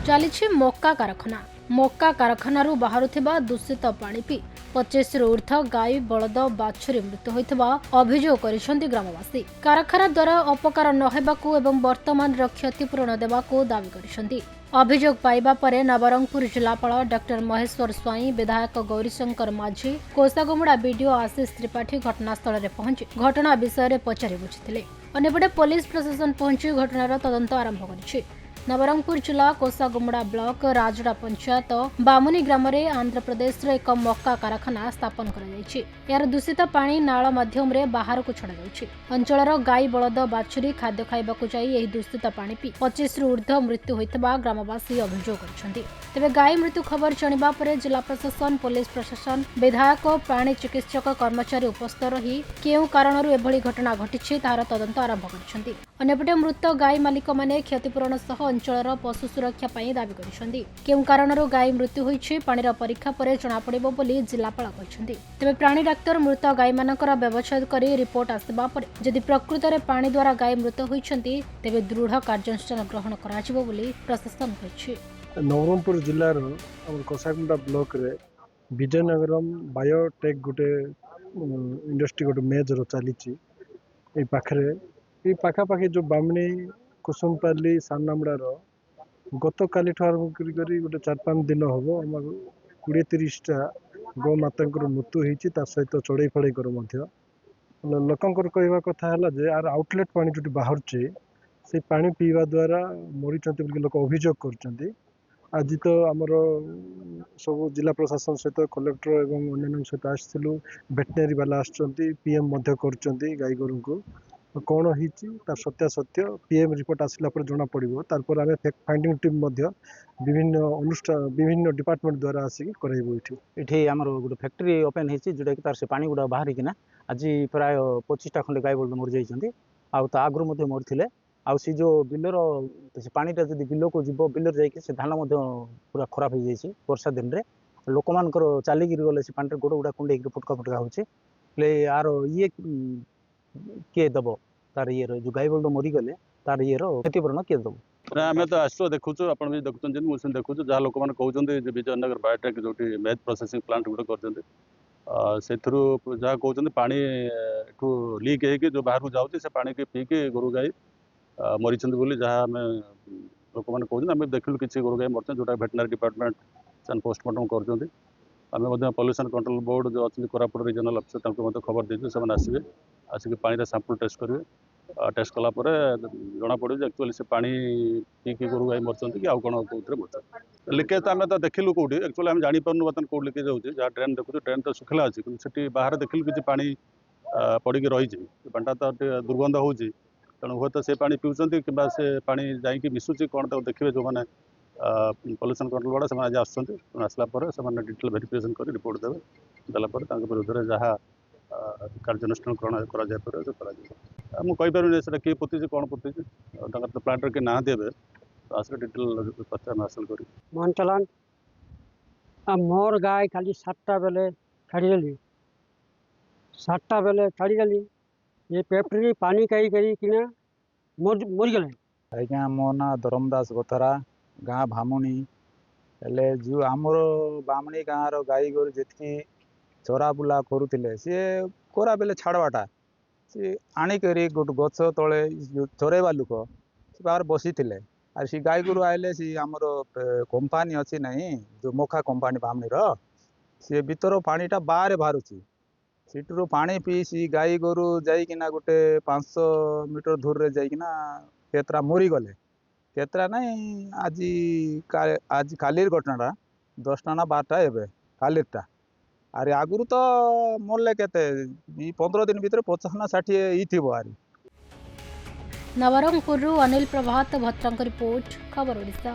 चली मक्का कारखाना। मक्का कारखाना बाहरुथिबा दूषित पानी पी 25 रु ऊर्ध गाई बलद बाछुरी मृत्यु होइथिबा अभियोग करिसेंती ग्रामवासी। कारखाना द्वारा अपकार नहेबाकू एवं वर्तमान क्षतिपूरण देबाकू दावी करिसेंती। अभियोग पाइबा परे नवरंगपुर जिलापाल डॉक्टर महेश्वर स्वाई, विधायक गौरीशंकर माझी, कोसागुमुड़ा बीडीओ आशीष त्रिपाठी घटनास्थल में पहुंची घटना विषय में पचारि बुझिथिले। अन्यपटे पुलिस प्रशासन पहुंची घटनार तदंत आरंभ करिछि। नवरंगपुर जिला कोसागुमुड़ा ब्लॉक राजड़ा पंचायत बामुनी ग्राम में आंध्र प्रदेश एक मक्का कारखाना स्थापन कर दूषित पानी नाल माध्यम बाहर को छड़ा अंचल गाई बलद बाछुरी खाद्य खाइबाकू जाई दूषित पानी पी 25 रु ऊर्ध मृत्यु होइतबा ग्रामवासी अभियोग करछन्ती। तेबे गाई मृत्यु खबर जानिबा परे जिला प्रशासन, पुलिस प्रशासन, विधायक, प्राणी चिकित्सक कर्मचारी उपस्थित रही केउ कारणरू एभली घटना घटिछि तार तदंत आरंभ करछन्ती। अन्यपटे मृत गाई मालिक माने क्षतिपूरण सह अंचल पशु सुरक्षा पई दाबी करिसेंती। केउ कारणरू गाई मृत्यु होइछि पानीर परीक्षा परे जणा पड़िबो बोली जिलापाल कहिसेंती। तेबे प्राणी डाक्टर मृत गाई मानकर व्यवच्छेद करी रिपोर्ट आसबा परे जदि प्रकृत रे पानी द्वारा गाई मृत होइछन्ती तेबे दृढ़ कार्यानुष्ठान ग्रहण कराजिबो बोली प्रशासन कहिछि। नवरंगपुर जिलार कोसागुमुड़ा ब्लॉक रे विजयनगरम बायोटेक गोटे इंडस्ट्री गोटे मेजर चली पाखापाखि जो बामणी कुसुमपाली सामनामुड़ार गत काली आरंभ कर गोटे 4-5 दिन हम 20-30टा गौ माता मृत्यु होती सहित चढ़ई फड़ई लोकंर कहवा कथा है जे आर आउटलेट पानी जो बाहर से पानी पीवा द्वारा मरी लोक अभियोग कर। आज तो आमर सब जिला प्रशासन सहित कलेक्टर एवं अन्य सहित आसलु वेटनेरी वाला पीएम गाई गोरु को कौन हो सत्यासत्य पीएम रिपोर्ट आसला जना पड़ो तार आम फैक्ट फाइंडिंग टीम विभिन्न अनुष्ठान विभिन्न डिपार्टमेंट द्वारा आसिक कराइबो। ये आमर गोटे फैक्ट्री ओपन होती जोटा कि तार से पानी गुड़ा बाहर किना आज प्राय 25टा खंडे गाई बलद मरी जाइछन्ती। आगु मरथिले सी जो बिलर से पानीटा जब बिल को जीव बिलर जाइए से धान पूरा खराब हो जाए वर्षा दिन में लोक मान चलिक गले से पानी गोड़ गुड़ा कुंडे फुटका फुटका होले यार ये किए दब तार ये जो गाई बलद मरीगले तार ये क्षतिपूरण किए दब। आम तो आस देखु आप देखुं मुझे देखुँ जहाँ लोक मैंने कहते विजयनगर बायोटेक जो मेज प्रोसेसिंग प्लांट गोटे कर जहाँ कहते पानी लीक हो जो बाहर को जाऊँगी से पानी के पीके गोरु गाई मरी जहाँ आम लोक मैंने कहते आम देखिलु किसी गोरु गाई मरते जोटा वेटनरी डिपार्टमेंट से पोस्टमार्टम कर आम पॉल्यूशन कंट्रोल बोर्ड जो अच्छे कोरापुट रिजनल अफिसर खबर देते से आसवे आसिक पानी सैंपल टेस्ट करेंगे। टेस्ट कलापर जना पड़े एक्चुअली से पानी पीकी गोरु गाई मरचंत कि आउ कौन कौन मरचंत लिकेज तो आम तो देखिलु कौटी एक्चुअली आम जापर बर्तमान कौट लिकेज होती जहाँ ट्रेन देखु ट्रेन तो सुखला अच्छी कि बाहर देखिलु कि पानी पड़ी रही पानीटा तो दुर्गंध हो तेणु हे तो से पानी पीछे कि से पानी जाकि मिसुची कौन तो देखिए जो मैंने पॉल्यूशन कंट्रोल वाला से आज आसला डिटेल वेरिफिकेशन कर रिपोर्ट देवे देलापर विरुद्ध में जहाँ कार्यानुष्ठान ग्रहण कर मुझे किए पोती कौन पोती तो प्लांट किए ना देवे तो आस डिटेल पचार हासिल कर मंचलान मोर गाय खाली 7टा बेले छाड़देली 7टा बेले छाड़देली ये पेपरी पानी कई करी किना मरीगले। आज्ञा मो ना धरमदास गोथरा गाँ भामुनी हेले जो आमर बामणी गाँव गाई गोरु जी चरा बुला करुले सी कोरा बेले छाड़वाटा सी आणिक गोटे गछ तले चरैवा लुक से बाहर बसी थे आर सी गाई गोरु आइले सी आमर कंपानी अच्छी नहीं जो मखा कंपानी बामणीर सी भीतर पानीटा बाहर बाहरुची सीटू पानी पी सी गाई गोरु जाइकिना गोटे 500 मीटर दूर रे जाइकिना केतरा मरीगले केतरा नहीं आज कालीर घटनाटा 10टा ना 12टा एवं कालीरटा अरे आगुरी तो मरले केते 15 दिन भीतर 50 ना 60 ई थी आरी। नवरंगपुर अनिल प्रभात भट्टांक रिपोर्ट खबर ओडिशा।